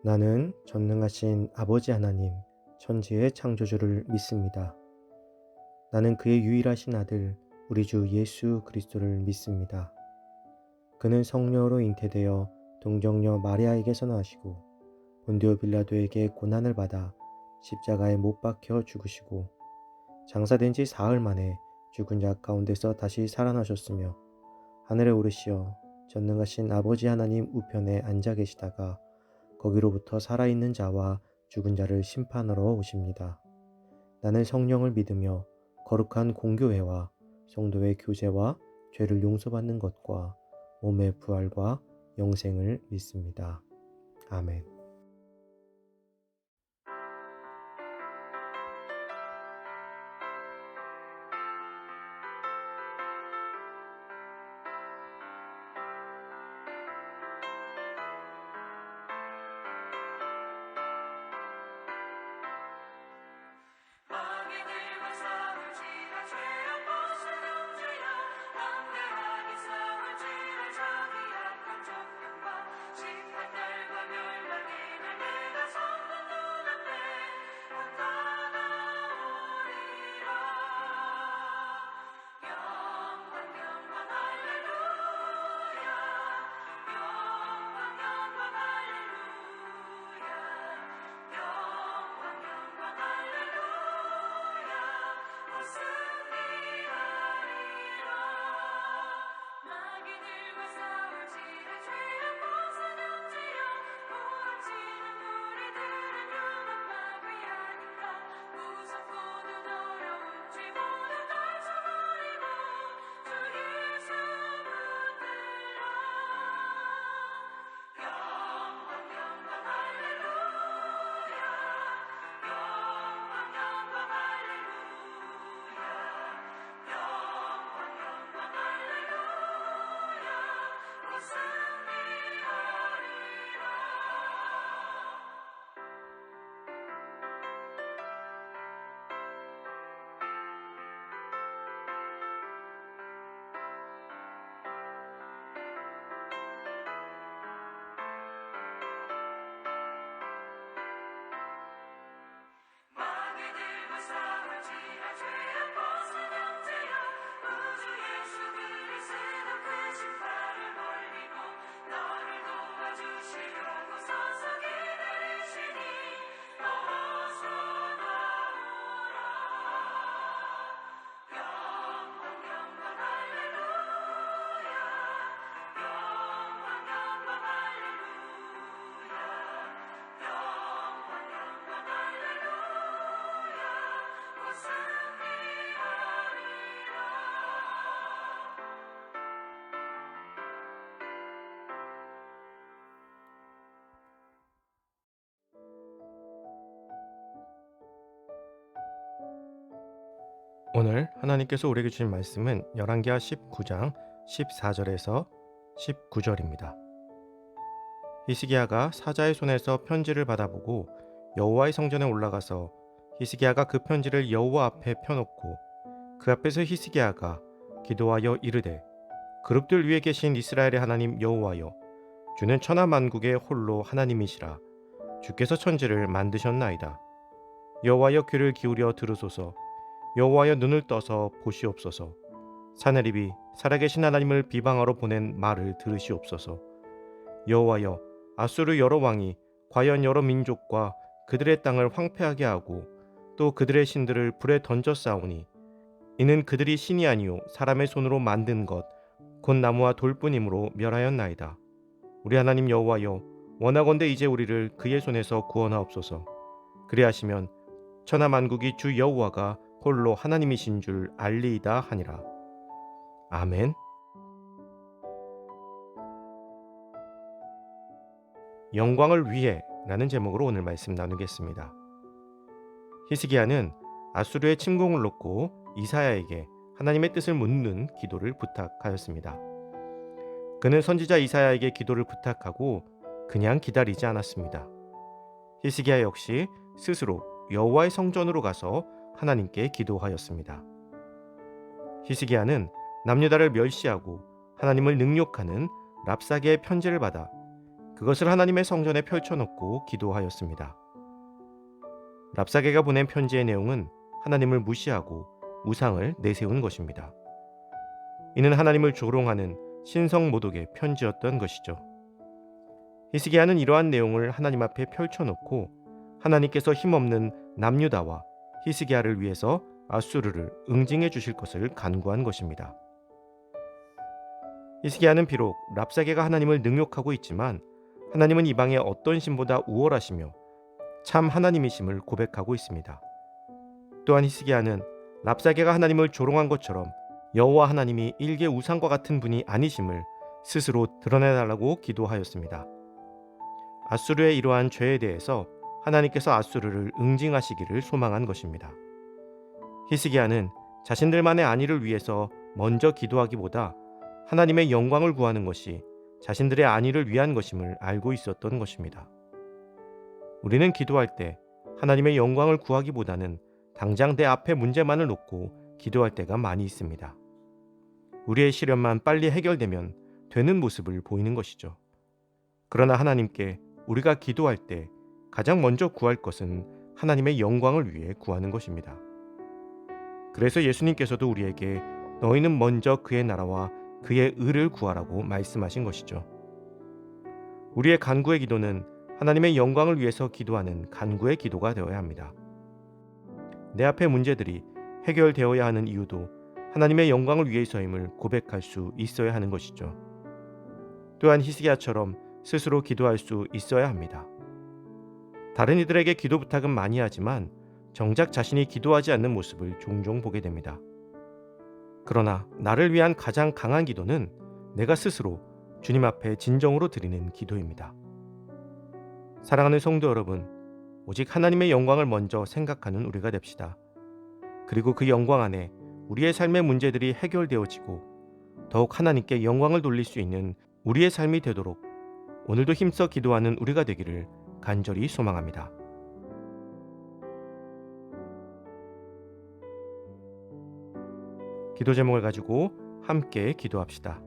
나는 전능하신 아버지 하나님, 천지의 창조주를 믿습니다. 나는 그의 유일하신 아들, 우리 주 예수 그리스도를 믿습니다. 그는 성령으로 잉태되어 동정녀 마리아에게서 나시고 본디오 빌라도에게 고난을 받아 십자가에 못 박혀 죽으시고 장사된 지 사흘 만에 죽은 자 가운데서 다시 살아나셨으며 하늘에 오르시어 전능하신 아버지 하나님 우편에 앉아 계시다가 거기로부터 살아있는 자와 죽은 자를 심판하러 오십니다. 나는 성령을 믿으며 거룩한 공교회와 성도의 교제와 죄를 용서받는 것과 몸의 부활과 영생을 믿습니다. 아멘. 마귀들과 싸울지라 죄악 벗은 형제여 담대하게 싸울지라 자기 약한 정령과 심판날과 멸망의 날 내가 선문 눈앞에 나타나오리라. 영광 할렐루야. 영광 할렐루야. 영광 할렐루야. 승리하리라. 마귀들과 싸울지라 죄악 벗은 형제여 부르짖는 무리들은 융합하게 하니까 무섭고도 더러운 죄 모두 떨쳐버리고 주 예수 붙들라. 영광 할렐루야. 영광 할렐루야. 영광 할렐루야. 승리하리라. 마귀들과 싸울지라 죄악 벗은 형제여 우주 예수 그리스도 그 심판을 멀리고 너를 도와주시려고 서서 기다리시니 어서 나오라. 영광 할렐루야. 영광 할렐루야. 영광 할렐루야. 승리하리라. 오늘 하나님께서 우리에게 주신 말씀은 열왕기하 19장 14절에서 19절입니다. 히스기야가 사자의 손에서 편지를 받아보고 여호와의 성전에 올라가서 히스기야가 그 편지를 여호와 앞에 펴놓고 그 앞에서 히스기야가 기도하여 이르되 그룹들 위에 계신 이스라엘의 하나님 여호와여 주는 천하 만국의 홀로 하나님이시라. 주께서 천지를 만드셨나이다. 여호와여 귀를 기울여 들으소서. 여호와여 눈을 떠서 보시옵소서. 사내립이 살아계신 하나님을 비방하러 보낸 말을 들으시옵소서. 여호와여 아수르 여러 왕이 과연 여러 민족과 그들의 땅을 황폐하게 하고 또 그들의 신들을 불에 던져 싸우니 이는 그들이 신이 아니요 사람의 손으로 만든 것 곧 나무와 돌뿐이므로 멸하였나이다. 우리 하나님 여호와여 원하건대 이제 우리를 그의 손에서 구원하옵소서. 그리하시면 천하 만국이 주 여호와가 홀로 하나님이신 줄 알리이다 하니라. 아멘. 영광을 위해 라는 제목으로 오늘 말씀 나누겠습니다. 히스기야는 아수르의 침공을 놓고 이사야에게 하나님의 뜻을 묻는 기도를 부탁하였습니다. 그는 선지자 이사야에게 기도를 부탁하고 그냥 기다리지 않았습니다. 히스기야 역시 스스로 여호와의 성전으로 가서 하나님께 기도하였습니다. 히스기야는 남유다를 멸시하고 하나님을 능욕하는 랍사게의 편지를 받아 그것을 하나님의 성전에 펼쳐놓고 기도하였습니다. 랍사게가 보낸 편지의 내용은 하나님을 무시하고 우상을 내세운 것입니다. 이는 하나님을 조롱하는 신성 모독의 편지였던 것이죠. 히스기야는 이러한 내용을 하나님 앞에 펼쳐놓고 하나님께서 힘없는 남유다와 히스기야를 위해서 아수르를 응징해 주실 것을 간구한 것입니다. 히스기야는 비록 랍사게가 하나님을 능욕하고 있지만 하나님은 이방의 어떤 신보다 우월하시며 참 하나님이심을 고백하고 있습니다. 또한 히스기야는 랍사게가 하나님을 조롱한 것처럼 여호와 하나님이 일개 우상과 같은 분이 아니심을 스스로 드러내달라고 기도하였습니다. 아수르의 이러한 죄에 대해서 하나님께서 아수르를 응징하시기를 소망한 것입니다. 히스기야는 자신들만의 안위를 위해서 먼저 기도하기보다 하나님의 영광을 구하는 것이 자신들의 안위를 위한 것임을 알고 있었던 것입니다. 우리는 기도할 때 하나님의 영광을 구하기보다는 당장 내 앞에 문제만을 놓고 기도할 때가 많이 있습니다. 우리의 시련만 빨리 해결되면 되는 모습을 보이는 것이죠. 그러나 하나님께 우리가 기도할 때 가장 먼저 구할 것은 하나님의 영광을 위해 구하는 것입니다. 그래서 예수님께서도 우리에게 너희는 먼저 그의 나라와 그의 의를 구하라고 말씀하신 것이죠. 우리의 간구의 기도는 하나님의 영광을 위해서 기도하는 간구의 기도가 되어야 합니다. 내 앞의 문제들이 해결되어야 하는 이유도 하나님의 영광을 위해서임을 고백할 수 있어야 하는 것이죠. 또한 히스기야처럼 스스로 기도할 수 있어야 합니다. 다른 이들에게 기도 부탁은 많이 하지만 정작 자신이 기도하지 않는 모습을 종종 보게 됩니다. 그러나 나를 위한 가장 강한 기도는 내가 스스로 주님 앞에 진정으로 드리는 기도입니다. 사랑하는 성도 여러분, 오직 하나님의 영광을 먼저 생각하는 우리가 됩시다. 그리고 그 영광 안에 우리의 삶의 문제들이 해결되어지고 더욱 하나님께 영광을 돌릴 수 있는 우리의 삶이 되도록 오늘도 힘써 기도하는 우리가 되기를 간절히 소망합니다. 기도 제목을 가지고 함께 기도합시다.